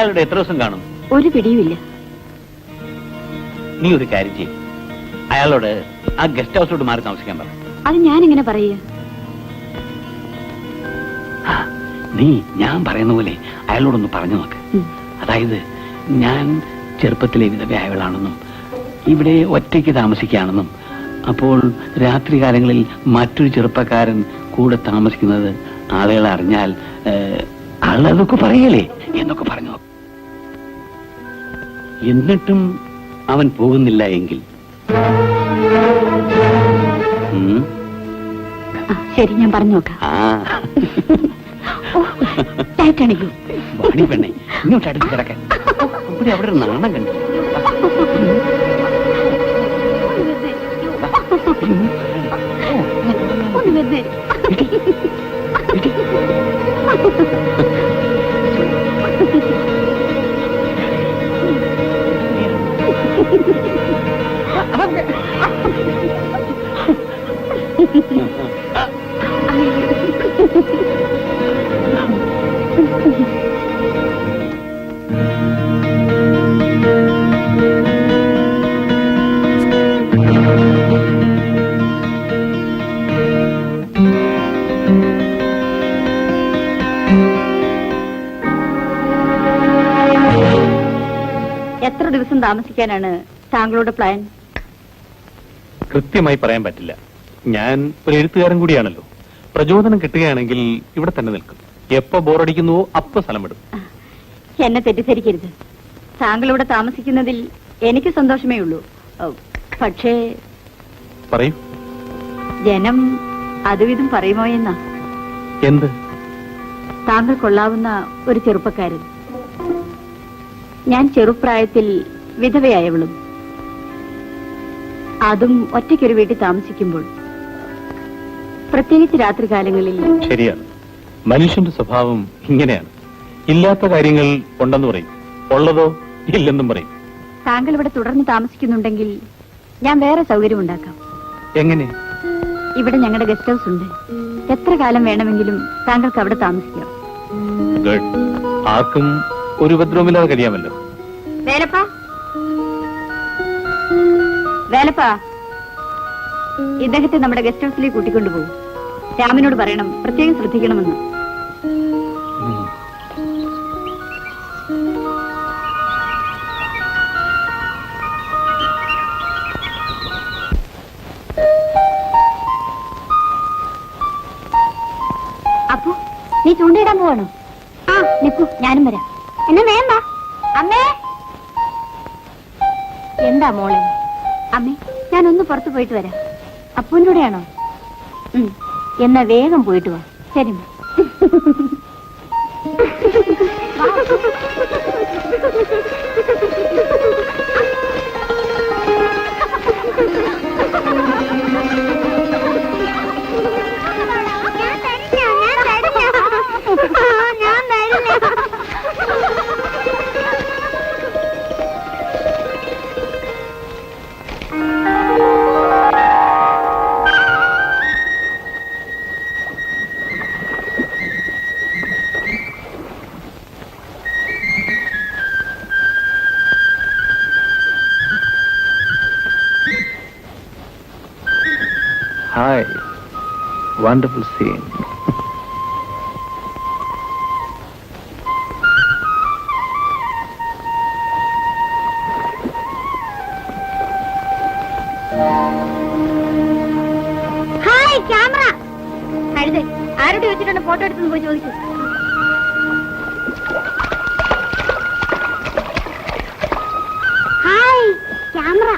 അയാളുടെ എത്ര ദിവസം കാണും? ഒരു പിടിയുമില്ല. നീ ഒരു കാര്യം ചെയ്യും, അയാളോട് ആ ഗസ്റ്റ് ഹൗസിലോട്ട് മാറി താമസിക്കാൻ പറ. അത് ഞാൻ എങ്ങനെ പറയുക? നീ ഞാൻ പറയുന്ന പോലെ അയാളോടൊന്ന് പറഞ്ഞു നോക്ക്. അതായത് ഞാൻ ചെറുപ്പത്തിലെ വിധവയായവളാണെന്നും ഇവിടെ ഒറ്റയ്ക്ക് താമസിക്കുകയാണെന്നും അപ്പോൾ രാത്രി കാലങ്ങളിൽ മറ്റൊരു ചെറുപ്പക്കാരൻ കൂടെ താമസിക്കുന്നത് ആളുകൾ അറിഞ്ഞാൽ ആളതൊക്കെ പറയലേ എന്നൊക്കെ പറഞ്ഞു. എന്നിട്ടും അവൻ പോകുന്നില്ല എങ്കിൽ ശരി, ഞാൻ പറഞ്ഞു നോക്കാം. വാണി പെണ്ണെ, ഇങ്ങോട്ട് അടുത്ത് കിടക്കാൻ. ഇവിടെ അവിടെ നാണം കണ്ടു. എത്ര ദിവസം താമസിക്കാനാണ് താങ്കളുടെ പ്ലാൻ? കൃത്യമായി പറയാൻ പറ്റില്ല. ഞാൻ ഒരു എഴുത്തുകാരൻ കൂടിയാണല്ലോ. പ്രചോദനം കിട്ടുകയാണെങ്കിൽ ഇവിടെ തന്നെ നിൽക്കും. എപ്പോ ബോറടിക്കുന്നുവോ അപ്പൊ സ്ഥലം വിടും. എന്നെ തെറ്റിദ്ധരിക്കരുത്. താങ്കൾ ഇവിടെ താമസിക്കുന്നതിൽ എനിക്ക് സന്തോഷമേ ഉള്ളൂ. പക്ഷേ പറയൂ. ജനം അതുവിധം പറയുമോ എന്നാ. എന്ത്? താങ്കൾ കൊള്ളാവുന്ന ഒരു ചെറുപ്പക്കാരൻ. ഞാൻ ചെറുപ്രായത്തിൽ വിധവയായവളും, അതും ഒറ്റയ്ക്കൊരു വീട്ടിൽ താമസിക്കുമ്പോൾ, പ്രത്യേകിച്ച് രാത്രികാലങ്ങളിൽ. ശരിയാണ്, മനുഷ്യന്റെ സ്വഭാവം ഇങ്ങനെയാണ്. ഇല്ലാത്ത കാര്യങ്ങൾ ഉണ്ടെന്ന് പറയും, ഉള്ളതോ ഇല്ലെന്നും പറയും. താങ്കൾ ഇവിടെ തുടർന്ന് താമസിക്കുന്നുണ്ടെങ്കിൽ ഞാൻ വേറെ സൗകര്യം ഉണ്ടാക്കാം. എങ്ങനെ? ഇവിടെ ഞങ്ങളുടെ ഗസ്റ്റ് ഹൗസ് ഉണ്ട്. എത്ര കാലം വേണമെങ്കിലും താങ്കൾക്ക് അവിടെ താമസിക്കാം. ആർക്കും ഒരു ഉപദ്രവമില്ലാതെ കഴിയാമല്ലോ. വേലപ്പാ, വേലപ്പാ, ഇദ്ദേഹത്തെ നമ്മുടെ ഗസ്റ്റ് ഹൗസിലേക്ക് കൂട്ടിക്കൊണ്ടുപോകും. രാമനോട് പറയണം പ്രത്യേകം ശ്രദ്ധിക്കണമെന്ന്. അപ്പു, നീ ചൂണ്ടയിടാൻ പോവാണോ? ആ, നിക്കൂ, ഞാനും വരാം. എന്നെ വേണ്ട. അമ്മേ. എന്താ മോളെ? അമ്മേ, ഞാനൊന്ന് പുറത്തു പോയിട്ട് വരാം. അപ്പൂന്റെ കൂടെയാണോ? എന്നാ വേഗം പോയിട്ട് വാ. ശരി. Hi, wonderful scene. Hi, camera. കഴുതേ, ആരോട് ചോദിച്ചിട്ടുണ്ട് ഫോട്ടോ എടുത്തെന്ന് പോയി ചോദിച്ചു. Hi, camera.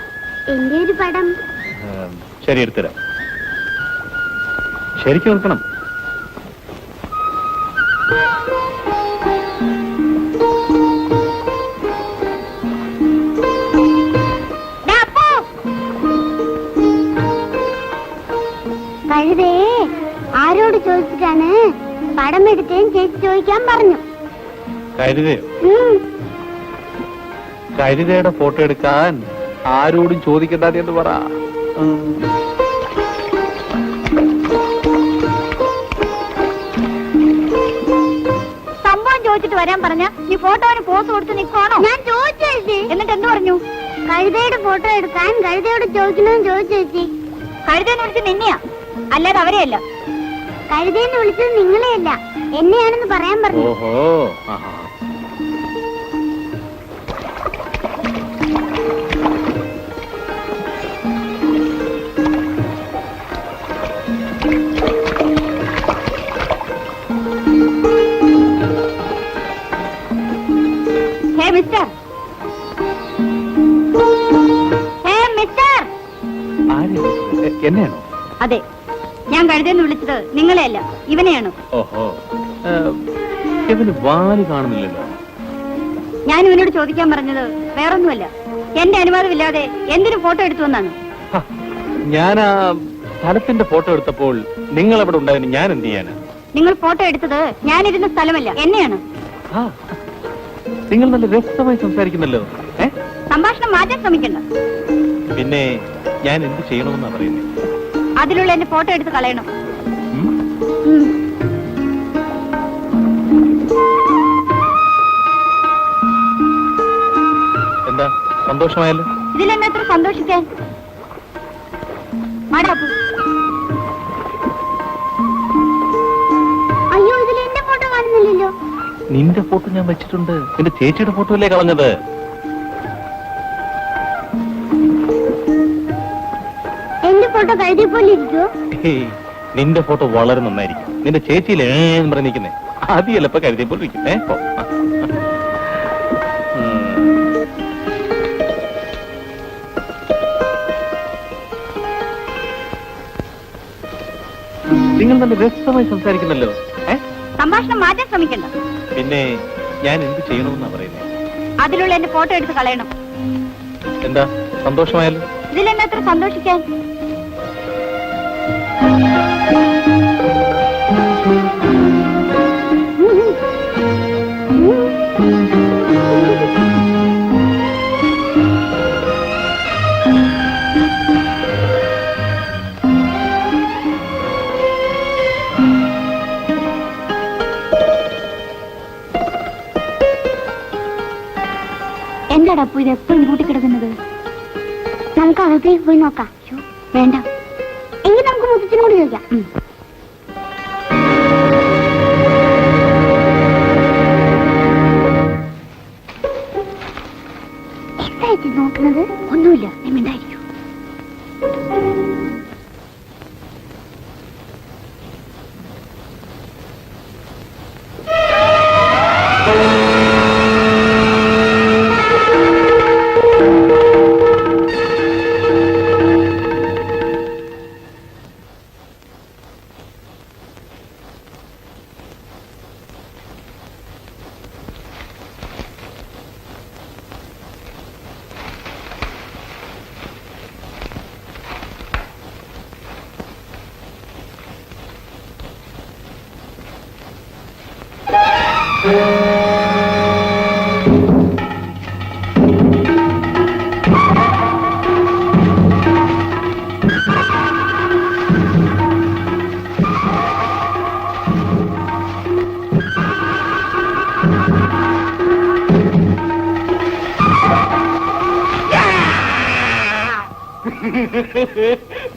എന്റെ ഒരു പടം. ശരി, എടുത്തരാം. ശരിക്കും നിൽക്കണം. കഴുതേ, ആരോട് ചോദിച്ചിട്ടാണ് പടം എടുത്തേന്ന് ചേച്ചി ചോദിക്കാൻ പറഞ്ഞു. കരുതയോ? കരുതയുടെ ഫോട്ടോ എടുക്കാൻ ആരോടും ചോദിക്കണ്ടെന്ന് പറ. സംഭവം ചോദിച്ചിട്ട് വരാൻ പറഞ്ഞ നീ ഫോട്ടോന് പോസ് കൊടുത്ത് നിൽക്കുവാണോ? ഞാൻ ചോദിച്ചു. എന്നിട്ട് എന്ത് പറഞ്ഞു? കഴുതയുടെ ഫോട്ടോ എടുക്കാൻ കഴുതയോട് ചോദിക്കണമെന്ന് ചോദിച്ചു ചേച്ചി. കഴുതയെന്ന് വിളിച്ചത് നിന്നെയാ, അല്ലാതെ അവരെയല്ല. കഴുതയെന്ന് വിളിച്ചത് നിങ്ങളെയല്ല, എന്നെയാണെന്ന് പറയാൻ പറഞ്ഞു. ഓഹോ, ആഹാ. Hey mister, hey mister. ആരെയാ വിളിച്ചത്? എന്നെയാണോ? അതെ, ഞാൻ കഴുതെന്ന് വിളിച്ചത് നിങ്ങളെയല്ല, ഇവനെയാണ്. ഓഹോ, ഇവന് വാല് കാണുന്നില്ലല്ലോ. ഞാൻ ഇവനോട് ചോദിക്കാൻ പറഞ്ഞത് വേറൊന്നുമല്ല, എന്റെ അനുവാദമില്ലാതെ എന്തിനു ഫോട്ടോ എടുത്തു എന്നാണ്. ഹ, ഞാൻ ആ സ്ഥലത്തിന്റെ ഫോട്ടോ എടുത്തപ്പോൾ നിങ്ങൾ അവിടെ ഉണ്ടായിരുന്നു. ഞാൻ എന്ത് ചെയ്യാനാ? നിങ്ങൾ ഫോട്ടോ എടുത്തത് ഞാനിരുന്ന സ്ഥലമല്ല, എന്നെയാണ്. ആ, നിങ്ങൾ നല്ല രസമായി സംസാരിക്കുന്നല്ലോ. സംഭാഷണം മാറ്റാൻ ശ്രമിക്കണ്ട. പിന്നെ ഞാൻ എന്ത് ചെയ്യണമെന്നാ പറയുന്നത്? അതിലുള്ള എന്റെ ഫോട്ടോ എടുത്ത് കളയണം. എന്താ, സന്തോഷമായല്ലോ? ഇതിലെന്നെ എത്ര സന്തോഷിക്കാൻ? മാടാപ്പു. അയ്യോ, ഇതിൽ എന്റെ ഫോട്ടോ കാണുന്നില്ലല്ലോ. നിന്റെ ഫോട്ടോ ഞാൻ വെച്ചിട്ടുണ്ട്. നിന്റെ ചേച്ചിയുടെ ഫോട്ടോ അല്ലേ കളഞ്ഞത്? എന്റെ ഫോട്ടോ കഴുതിയ പോലെ ഇരിക്കോ? നിന്റെ ഫോട്ടോ വളരെ നന്നായിരിക്കും. നിന്റെ ചേച്ചിയിലെ പറഞ്ഞിരിക്കുന്നേ ആദ്യമല്ല ഇപ്പൊ കരുതിയ പോലെ ഇരിക്കുന്നേ. നിങ്ങൾ നല്ല രസമായി സംസാരിക്കുന്നല്ലോ. സംഭാഷണം മാറ്റാൻ ശ്രമിക്കണ്ട. പിന്നെ ഞാൻ എന്ത് ചെയ്യണമെന്നാ പറയുന്നത്? അതിലുള്ള എന്റെ ഫോട്ടോ എടുത്ത് കളയണം. എന്താ, സന്തോഷമായല്ലോ? ഇതിലെന്നെ എത്ര സന്തോഷിക്കാൻ? എന്താടാ ഇത് എപ്പോഴും കൂട്ടിക്കിടക്കുന്നത്? നമുക്ക് അകത്തേക്ക് പോയി നോക്കാം. വേണ്ട, എങ്കിൽ നമുക്ക് മുത്തച്ഛനും കൂടി ചോദിക്കാം. എന്തായിട്ട് നോക്കുന്നത്? ഒന്നുമില്ല, നീ മിണ്ടായിരിക്കും.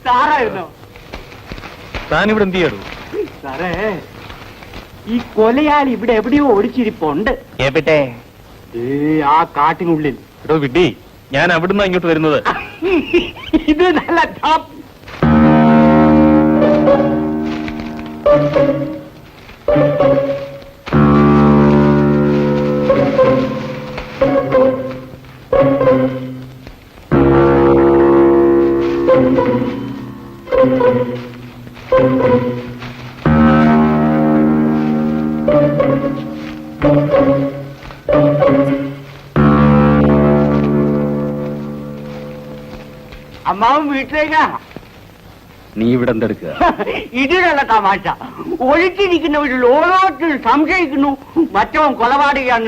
സാറായിരുന്നോ? താനിവിടെ എന്ത് ചെയ്യൂ? സാറേ, ഈ കൊലയാളി ഇവിടെ എവിടെയോ ഒളിച്ചിരിപ്പുണ്ട്. എവിടെ? ആ കാട്ടിനുള്ളിൽ. എടോ വിഡ്ഢി, ഞാൻ അവിടുന്ന് ഇങ്ങോട്ട് വരുന്നത്. ഇത് നല്ല ടോപ്പ്. അമ്മാവൻ വീട്ടിലേക്കാ. നീ ഇവിടെ എന്തെടുക്കുക? ഇതിനുള്ള തമാശ. ഒഴിച്ചിരിക്കുന്നവരിൽ ഓരോരുത്തരും സംശയിക്കുന്നു മറ്റവൻ കൊലപാതകയാണ്.